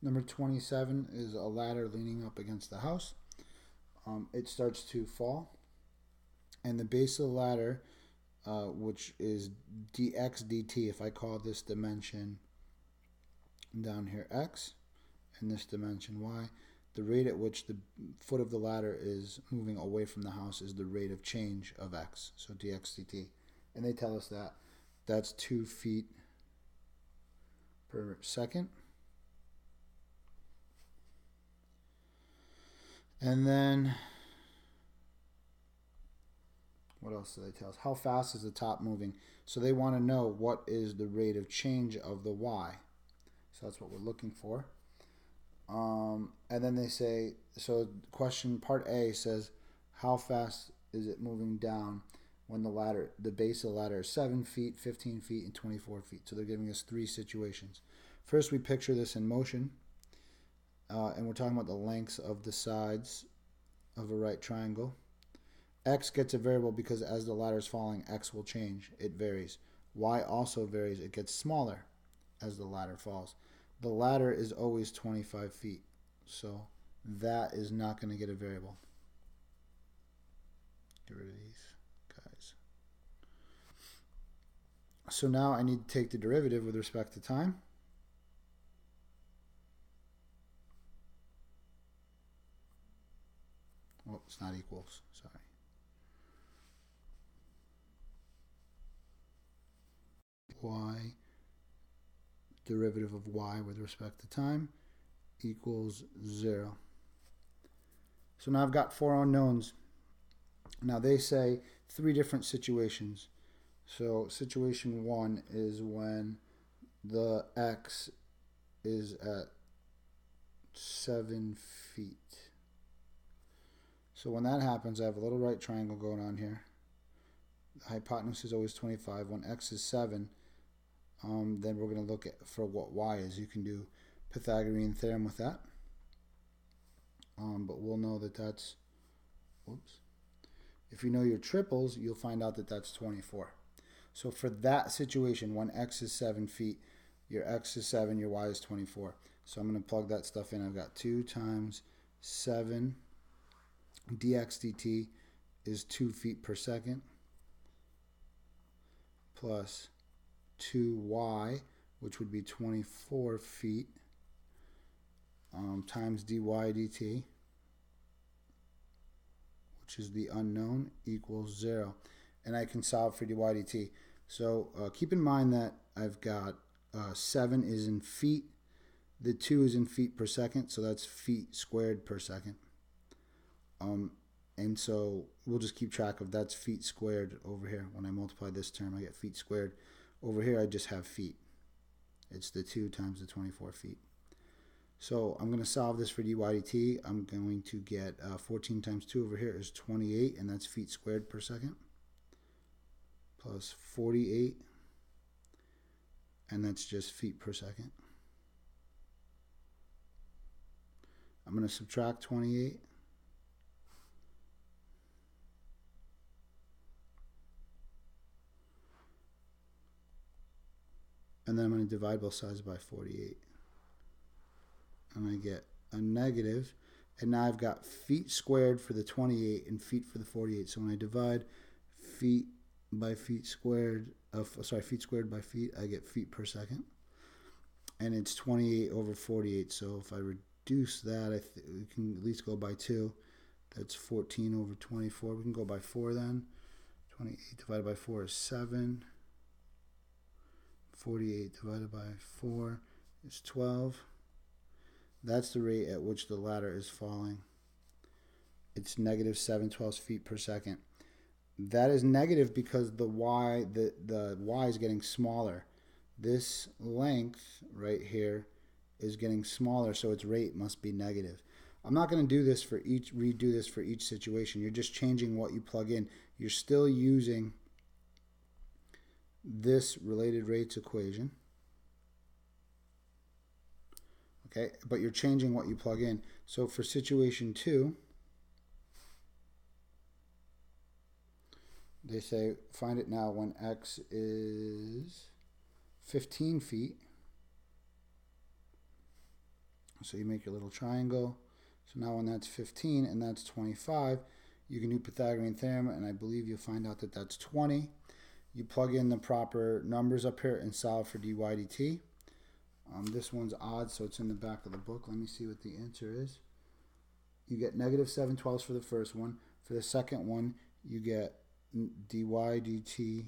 Number 27 is a ladder leaning up against the house. It starts to fall, and the base of the ladder, which is dx dt, if I call this dimension down here x, and this dimension y, the rate at which the foot of the ladder is moving away from the house is the rate of change of x, so dx dt. And they tell us that that's 2 feet per second. And then, what else do they tell us? How fast is the top moving? So they want to know what is the rate of change of the y. So that's what we're looking for. And then they say, so question part A says, how fast is it moving down when the base of the ladder is 7 feet, 15 feet, and 24 feet? So they're giving us 3 situations. First, we picture this in motion. And we're talking about the lengths of the sides of a right triangle. X gets a variable because as the ladder is falling, X will change. It varies. Y also varies. It gets smaller as the ladder falls. The ladder is always 25 feet. So that is not going to get a variable. Get rid of these guys. So now I need to take the derivative with respect to time. Oh, it's not equals, sorry. Y, derivative of y with respect to time, equals 0. So now I've got 4 unknowns. Now they say 3 different situations. So situation 1 is when the x is at 7 feet. So when that happens, I have a little right triangle going on here. The hypotenuse is always 25. When x is 7, then we're going to look for what y is. You can do Pythagorean theorem with that. But we'll know that that's, whoops. If you know your triples, you'll find out that that's 24. So for that situation, when x is 7 feet, your x is 7, your y is 24. So I'm going to plug that stuff in. I've got 2 times 7 dx dt is 2 feet per second plus 2y, which would be 24 feet, times dy dt, which is the unknown, equals 0. And I can solve for dy dt. So keep in mind that I've got 7 is in feet, the 2 is in feet per second, so that's feet squared per second. And so we'll just keep track of that's feet squared over here. When I multiply this term, I get feet squared. Over here, I just have feet. It's the 2 times the 24 feet. So I'm going to solve this for dy dt. I'm going to get 14 times 2 over here is 28, and that's feet squared per second, plus 48, and that's just feet per second. I'm going to subtract 28. And then I'm going to divide both sides by 48. And I get a negative. And now I've got feet squared for the 28 and feet for the 48. So when I divide feet by feet squared, feet squared by feet, I get feet per second. And it's 28 over 48. So if I reduce that, we can at least go by 2. That's 14 over 24. We can go by 4 then. 28 divided by 4 is 7. 48 divided by 4 is 12. That's the rate at which the ladder is falling. It's negative 7/12 feet per second. That is negative because the y is getting smaller. This length right here is getting smaller, so its rate must be negative. I'm not going to do this for redo this for each situation. You're just changing what you plug in. You're still using this related rates equation, okay, but you're changing what you plug in. So for situation 2, they say find it now when x is 15 feet. So you make your little triangle. So now when that's 15 and that's 25, you can do Pythagorean theorem, and I believe you'll find out that that's 20. You plug in the proper numbers up here and solve for dy dt. This one's odd, so it's in the back of the book. Let me see what the answer is. You get negative 7/12 for the first one. For the second one, you get dy dt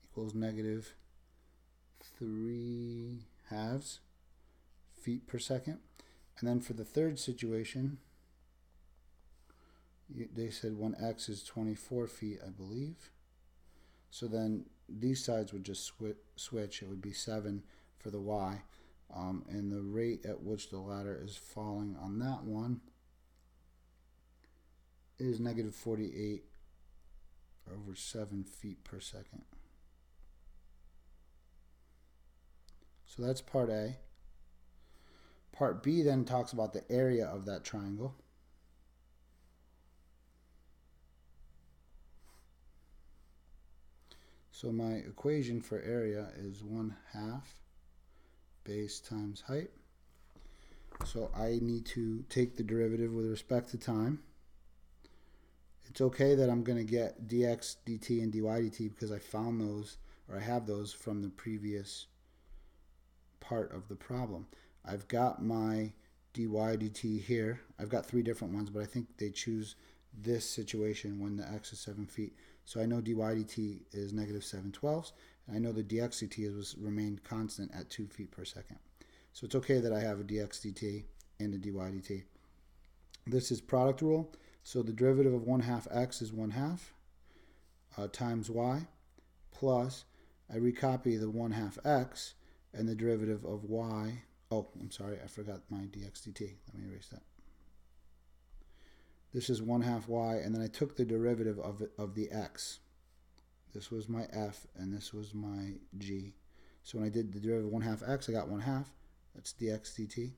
equals negative 3/2 feet per second. And then for the third situation, they said when x is 24 feet, I believe. So then these sides would just switch. It would be 7 for the y. And the rate at which the ladder is falling on that one is negative 48 over 7 feet per second. So that's part A. Part B then talks about the area of that triangle. So my equation for area is 1/2 base times height. So I need to take the derivative with respect to time. It's okay that I'm going to get dx dt and dy dt because I found those, or I have those from the previous part of the problem. I've got my dy dt here. I've got 3 different ones, but I think they choose this situation when the x is 7 feet. So I know dy dt is negative 7/12, and I know the dx dt has remained constant at 2 feet per second. So it's okay that I have a dx dt and a dy dt. This is product rule. So the derivative of 1/2 x is 1/2 times y, plus I recopy the 1/2 x, and the derivative of y, oh, I'm sorry, I forgot my dx dt. Let me erase that. This is 1/2 y, and then I took the derivative of the x. This was my f, and this was my g. So when I did the derivative of 1/2 x, I got 1/2. That's dx dt.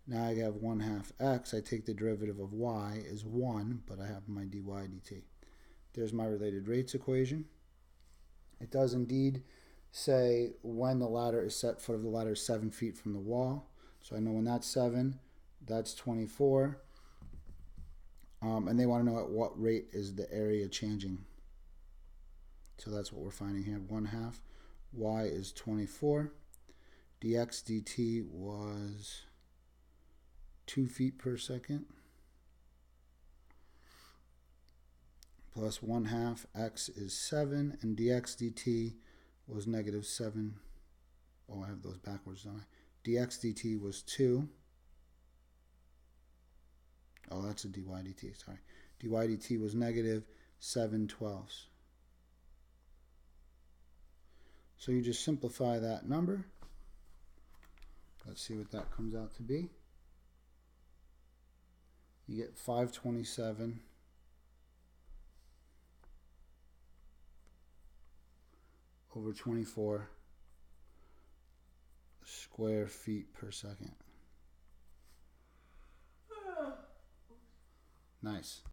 Now I have 1/2 x. I take the derivative of y is 1, but I have my dy dt. There's my related rates equation. It does indeed say when the ladder is set, foot of the ladder is 7 feet from the wall. So I know when that's 7, that's 24. And they want to know at what rate is the area changing. So that's what we're finding here. 1/2 y is 24. Dx dt was 2 feet per second. Plus 1/2 x is 7. And dx dt was negative 7. Oh, I have those backwards, don't I? Dx dt was 2. Oh, that's a dy dt, sorry. Dy dt was negative 7/12. So you just simplify that number. Let's see what that comes out to be. You get 527 over 24 square feet per second. Nice.